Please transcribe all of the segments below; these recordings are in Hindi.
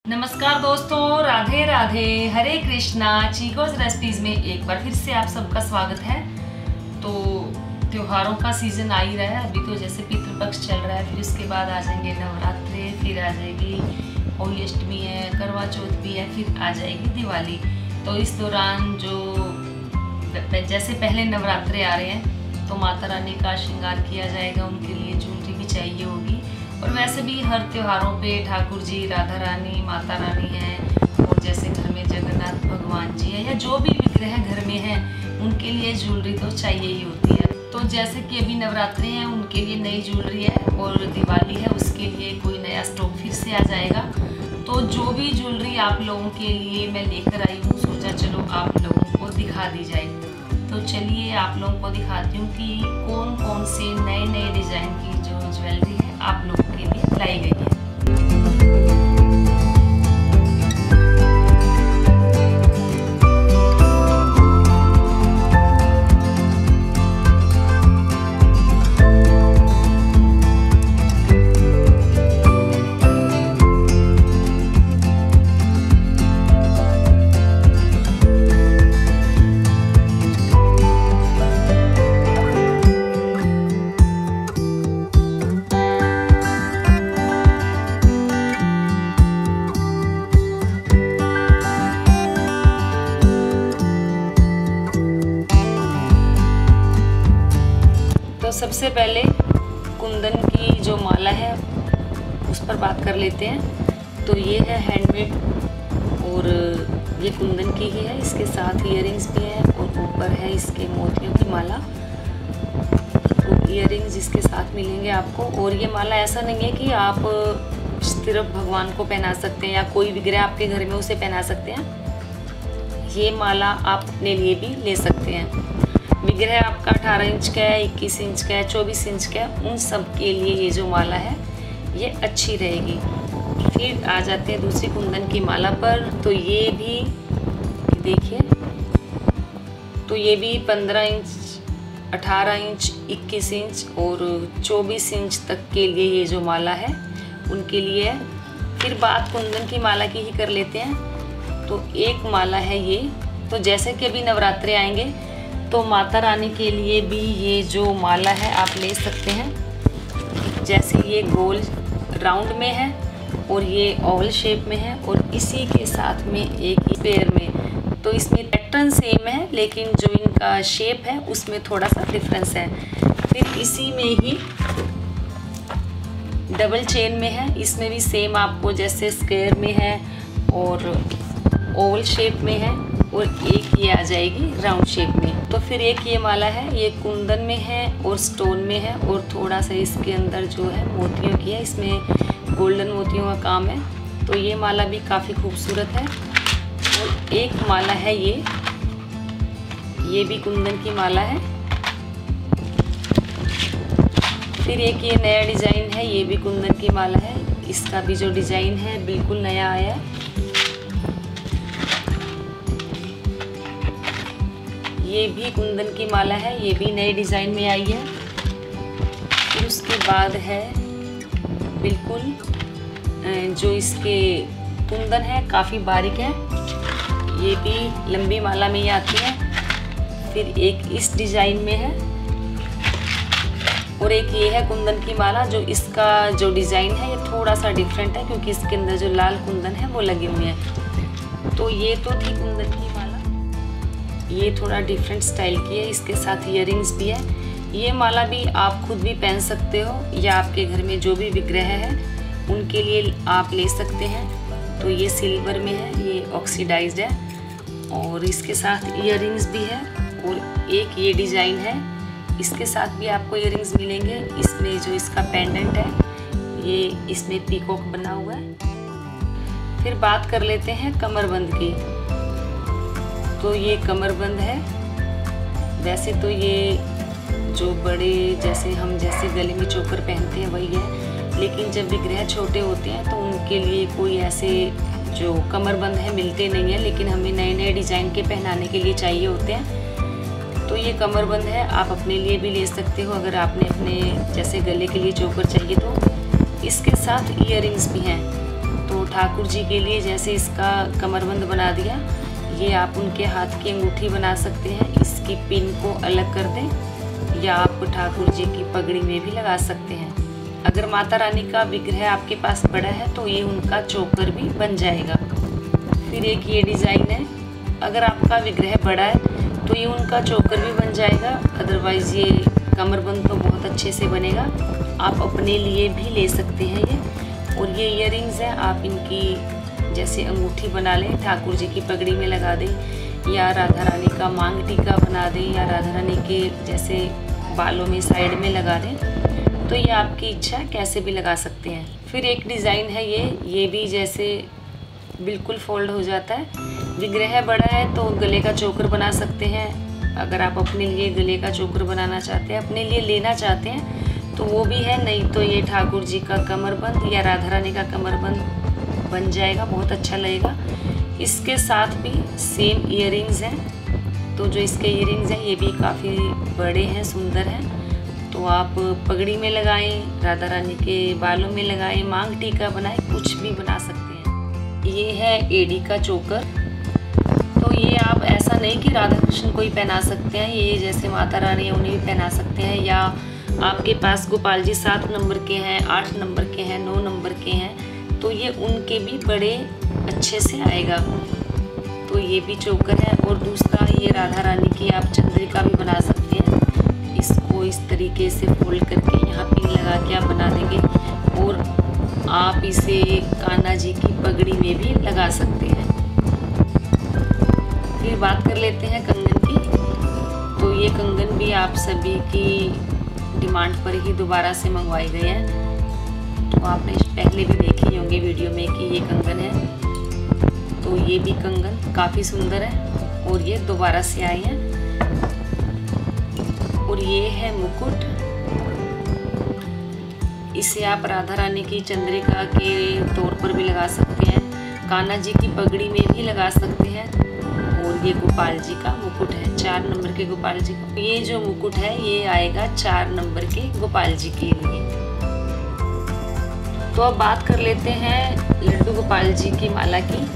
नमस्कार दोस्तों, राधे राधे, हरे कृष्णा। चीकोज रेसिपीज में एक बार फिर से आप सबका स्वागत है। तो त्योहारों का सीज़न आ ही रहा है। अभी तो जैसे पितृपक्ष चल रहा है, फिर उसके बाद आ जाएंगे नवरात्रे, फिर आ जाएगी होली अष्टमी है, करवा चौथ भी है, फिर आ जाएगी दिवाली। तो इस दौरान जो जैसे पहले नवरात्रे आ रहे हैं तो माता रानी का श्रृंगार किया जाएगा, उनके लिए ज्वेलरी भी चाहिए होगी। और वैसे भी हर त्योहारों पे ठाकुर जी, राधा रानी, माता रानी हैं, और जैसे घर में जगन्नाथ भगवान जी है या जो भी विग्रह घर में है, उनके लिए ज्वेलरी तो चाहिए ही होती है। तो जैसे कि अभी नवरात्रे हैं, उनके लिए नई ज्वेलरी है, और दिवाली है, उसके लिए कोई नया स्टॉक फिर से आ जाएगा। तो जो भी ज्वेलरी आप लोगों के लिए मैं लेकर आई हूँ, सोचा चलो आप लोगों को दिखा दी जाए। तो चलिए आप लोगों को दिखाती हूँ कि कौन कौन से नए नए डिज़ाइन की जो ज्वेलरी है आप लोगों के लिए लाई गई है। तो सबसे पहले कुंदन की जो माला है उस पर बात कर लेते हैं। तो ये है हैंडमेड, और ये कुंदन की ही है, इसके साथ ईयरिंग्स भी है, और ऊपर है इसके मोतियों की माला। तो ईयरिंग्स इसके साथ मिलेंगे आपको। और ये माला ऐसा नहीं है कि आप सिर्फ भगवान को पहना सकते हैं या कोई विग्रह आपके घर में उसे पहना सकते हैं। ये माला आप अपने लिए भी ले सकते हैं। विग्रह आपका 18 इंच का है, 21 इंच का है, 24 इंच का है, उन सब के लिए ये जो माला है ये अच्छी रहेगी। फिर आ जाते हैं दूसरी कुंदन की माला पर। तो ये भी देखिए, तो ये भी 15 इंच, 18 इंच, 21 इंच और 24 इंच तक के लिए ये जो माला है उनके लिए है। फिर बात कुंदन की माला की ही कर लेते हैं। तो एक माला है ये। तो जैसे कि अभी नवरात्रे आएंगे तो माता रानी के लिए भी ये जो माला है आप ले सकते हैं। जैसे ये गोल राउंड में है और ये ओवल शेप में है, और इसी के साथ में एक ही पेयर में। तो इसमें पैटर्न सेम है, लेकिन जो इनका शेप है उसमें थोड़ा सा डिफरेंस है। फिर इसी में ही डबल चेन में है, इसमें भी सेम आपको जैसे स्क्वायर में है और ओवल शेप में है, और एक ये आ जाएगी राउंड शेप में। तो फिर एक ये माला है, ये कुंदन में है और स्टोन में है, और थोड़ा सा इसके अंदर जो है मोतियों की है, इसमें गोल्डन मोतियों का काम है। तो ये माला भी काफ़ी खूबसूरत है। और एक माला है ये भी कुंदन की माला है। फिर एक ये नया डिज़ाइन है, ये भी कुंदन की माला है। इसका भी जो डिज़ाइन है बिल्कुल नया आया है। ये भी कुंदन की माला है, ये भी नए डिज़ाइन में आई है। फिर उसके बाद है बिल्कुल जो इसके कुंदन है काफ़ी बारीक है, ये भी लंबी माला में ही आती है। फिर एक इस डिज़ाइन में है, और एक ये है कुंदन की माला। जो इसका जो डिज़ाइन है ये थोड़ा सा डिफरेंट है, क्योंकि इसके अंदर जो लाल कुंदन है वो लगे हुए हैं। तो ये तो थी कुंदन की माला, ये थोड़ा डिफरेंट स्टाइल की है, इसके साथ ईयरिंग्स भी है। ये माला भी आप खुद भी पहन सकते हो, या आपके घर में जो भी विग्रह है उनके लिए आप ले सकते हैं। तो ये सिल्वर में है, ये ऑक्सीडाइज्ड है, और इसके साथ ईयरिंग्स भी है। और एक ये डिज़ाइन है, इसके साथ भी आपको ईयरिंग्स मिलेंगे। इसमें जो इसका पेंडेंट है ये इसमें पीकॉक बना हुआ है। फिर बात कर लेते हैं कमरबंद की। तो ये कमरबंद है। वैसे तो ये जो बड़े जैसे हम जैसे गले में चोकर पहनते हैं वही है, लेकिन जब विग्रह छोटे होते हैं तो उनके लिए कोई ऐसे जो कमरबंद है मिलते नहीं है, लेकिन हमें नए नए डिज़ाइन के पहनाने के लिए चाहिए होते हैं। तो ये कमरबंद है, आप अपने लिए भी ले सकते हो अगर आपने अपने जैसे गले के लिए चोकर चाहिए तो। इसके साथ ईयरिंग्स भी हैं। तो तो ठाकुर जी के लिए जैसे इसका कमरबंद बना दिया, ये आप उनके हाथ की अंगूठी बना सकते हैं। इसकी पिन को अलग कर दें या आप ठाकुर जी की पगड़ी में भी लगा सकते हैं। अगर माता रानी का विग्रह आपके पास बड़ा है तो ये उनका चोकर भी बन जाएगा। फिर एक ये डिज़ाइन है, अगर आपका विग्रह बड़ा है तो ये उनका चोकर भी बन जाएगा, अदरवाइज़ ये कमरबंद तो बहुत अच्छे से बनेगा। आप अपने लिए भी ले सकते हैं ये। और ये इयररिंग्स हैं, आप इनकी जैसे अंगूठी बना लें, ठाकुर जी की पगड़ी में लगा दें या राधा रानी का मांग टीका बना दें या राधा रानी के जैसे बालों में साइड में लगा दें, तो ये आपकी इच्छा है, कैसे भी लगा सकते हैं। फिर एक डिज़ाइन है ये भी जैसे बिल्कुल फोल्ड हो जाता है। विग्रह बड़ा है तो गले का चोकर बना सकते हैं। अगर आप अपने लिए गले का चोकर बनाना चाहते हैं, अपने लिए लेना चाहते हैं तो वो भी है, नहीं तो ये ठाकुर जी का कमरबंद या राधा रानी का कमरबंद बन जाएगा, बहुत अच्छा लगेगा। इसके साथ भी सेम इयररिंग्स हैं, तो जो इसके इयररिंग्स हैं ये भी काफ़ी बड़े हैं, सुंदर हैं। तो आप पगड़ी में लगाएं, राधा रानी के बालों में लगाएं, मांग टीका बनाएं, कुछ भी बना सकते हैं। ये है एडी का चोकर, तो ये आप ऐसा नहीं कि राधा कृष्ण को ही पहना सकते हैं, ये जैसे माता रानी है उन्हें भी पहना सकते हैं, या आपके पास गोपाल जी 7 नंबर के हैं, 8 नंबर के हैं, 9 नंबर के हैं, तो ये उनके भी बड़े अच्छे से आएगा। तो ये भी चोकर है। और दूसरा ये राधा रानी की आप चंद्रिका भी बना सकते हैं। इसको इस तरीके से फोल्ड करके यहाँ पिन लगा के आप बना देंगे और आप इसे कान्हा जी की पगड़ी में भी लगा सकते हैं। फिर बात कर लेते हैं कंगन की। तो ये कंगन भी आप सभी की डिमांड पर ही दोबारा से मंगवाए गए हैं। तो आपने पहले भी देखे होंगे वीडियो में कि ये कंगन है। तो ये भी कंगन काफ़ी सुंदर है और ये दोबारा से आए हैं। और ये है मुकुट, इसे आप राधा रानी की चंद्रिका के तौर पर भी लगा सकते हैं, कान्हा जी की पगड़ी में भी लगा सकते हैं। और ये गोपाल जी का मुकुट है, 4 नंबर के गोपाल जी का। ये जो मुकुट है ये आएगा 4 नंबर के गोपाल जी के लिए। तो अब बात कर लेते हैं लड्डू गोपाल जी की माला की।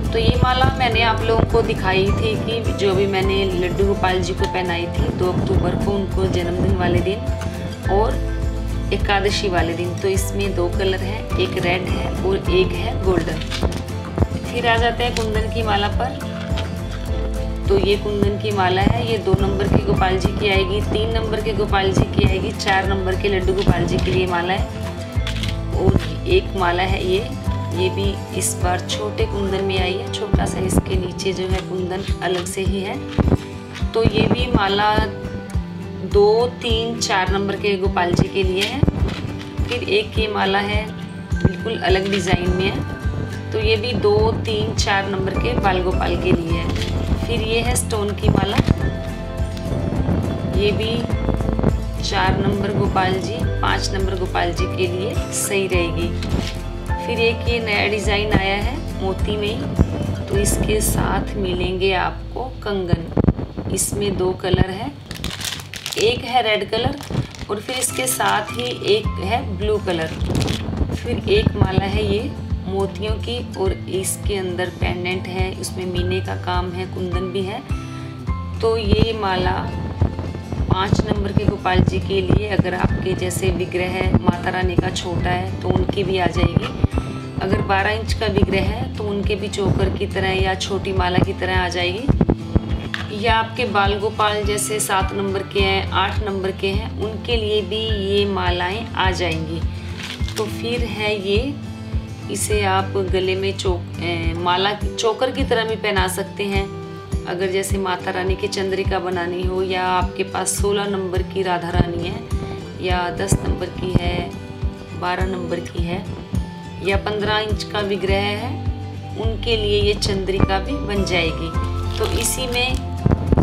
तो ये माला मैंने आप लोगों को दिखाई थी कि जो भी मैंने लड्डू गोपाल जी को पहनाई थी 2 अक्टूबर को, उनको जन्मदिन वाले दिन और एकादशी वाले दिन। तो इसमें 2 कलर हैं, एक रेड है और एक है गोल्डन। फिर आ जाते हैं कुंदन की माला पर। तो ये कुंदन की माला है, ये 2 नंबर के गोपाल जी की आएगी, 3 नंबर के गोपाल जी की आएगी, 4 नंबर के लड्डू गोपाल जी के लिए माला है। और एक माला है ये भी इस बार छोटे कुंदन में आई है, छोटा सा इसके नीचे जो है कुंदन अलग से ही है। तो ये भी माला 2, 3, 4 नंबर के गोपाल जी के लिए है। फिर एक ये माला है बिल्कुल अलग डिज़ाइन में है, तो ये भी 2, 3, 4 नंबर के बाल गोपाल के लिए है। फिर ये है स्टोन की माला, ये भी 4 नंबर गोपाल जी, 5 नंबर गोपाल जी के लिए सही रहेगी। फिर एक ये नया डिज़ाइन आया है मोती में, तो इसके साथ मिलेंगे आपको कंगन। इसमें 2 कलर है, एक है रेड कलर और फिर इसके साथ ही एक है ब्लू कलर। फिर एक माला है ये मोतियों की और इसके अंदर पेंडेंट है, उसमें मीने का काम है, कुंदन भी है। तो ये माला 5 नंबर के गोपाल जी के लिए, अगर आपके जैसे विग्रह माता रानी का छोटा है तो उनकी भी आ जाएगी। अगर 12 इंच का विग्रह है तो उनके भी चोकर की तरह या छोटी माला की तरह आ जाएगी। या आपके बाल गोपाल जैसे 7 नंबर के हैं, 8 नंबर के हैं, उनके लिए भी ये मालाएं आ जाएंगी। तो फिर है ये, इसे आप गले में माला चोकर की तरह भी पहना सकते हैं। अगर जैसे माता रानी की चंद्रिका बनानी हो, या आपके पास 16 नंबर की राधा रानी है या 10 नंबर की है, 12 नंबर की है या 15 इंच का विग्रह है, उनके लिए ये चंद्रिका भी बन जाएगी। तो इसी में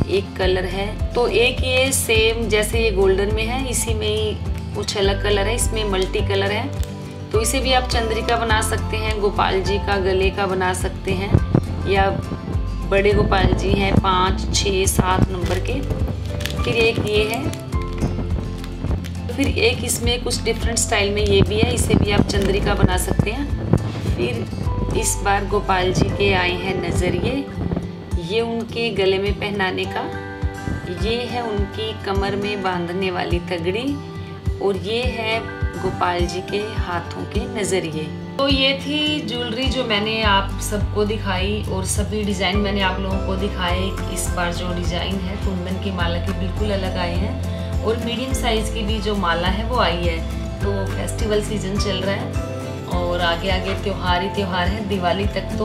एक कलर है, तो एक ये सेम जैसे ये गोल्डन में है, इसी में ही कुछ अलग कलर है, इसमें मल्टी कलर है। तो इसे भी आप चंद्रिका बना सकते हैं, गोपाल जी का गले का बना सकते हैं, या बड़े गोपाल जी हैं 5, 6, 7 नंबर के। फिर एक ये है, फिर एक इसमें कुछ डिफरेंट स्टाइल में ये भी है, इसे भी आप चंद्रिका बना सकते हैं। फिर इस बार गोपाल जी के आए हैं नजरिए। ये उनके गले में पहनाने का, ये है उनकी कमर में बांधने वाली तगड़ी, और ये है गोपाल जी के हाथों के नजरिए। तो ये थी ज्वेलरी जो मैंने आप सबको दिखाई, और सभी डिज़ाइन मैंने आप लोगों को दिखाए। इस बार जो डिज़ाइन है कुंदन की माला के बिल्कुल अलग आए हैं, और मीडियम साइज़ की भी जो माला है वो आई है। तो फेस्टिवल सीजन चल रहा है और आगे आगे त्यौहार ही त्यौहार है, दिवाली तक।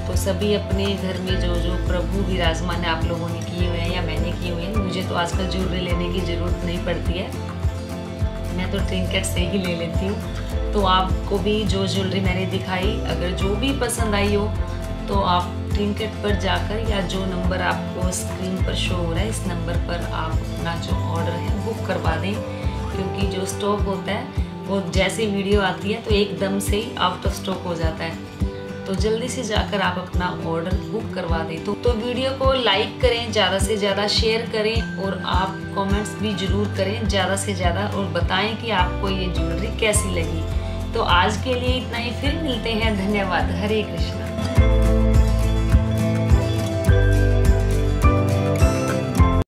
तो सभी अपने घर में जो जो प्रभु विराजमान आप लोगों ने किए हुए हैं या मैंने किए हुए हैं, मुझे तो आजकल ज्वेलरी लेने की ज़रूरत नहीं पड़ती है, मैं तो ट्रिंकेट से ही ले लेती हूँ। तो आपको भी जो ज्वेलरी मैंने दिखाई अगर जो भी पसंद आई हो तो आप ट्रिंकेट पर जाकर, या जो नंबर आपको स्क्रीन पर शो हो रहा है इस नंबर पर आप अपना जो ऑर्डर है बुक करवा दें, क्योंकि जो स्टॉक होता है वो जैसे वीडियो आती है तो एकदम से ही आउट ऑफ स्टॉक हो जाता है। तो जल्दी से जाकर आप अपना ऑर्डर बुक करवा दें। तो वीडियो को लाइक करें, ज़्यादा से ज़्यादा शेयर करें, और आप कमेंट्स भी ज़रूर करें ज़्यादा से ज़्यादा, और बताएं कि आपको ये ज्वेलरी कैसी लगी। तो आज के लिए इतना ही, फिर मिलते हैं। धन्यवाद। हरे कृष्णा।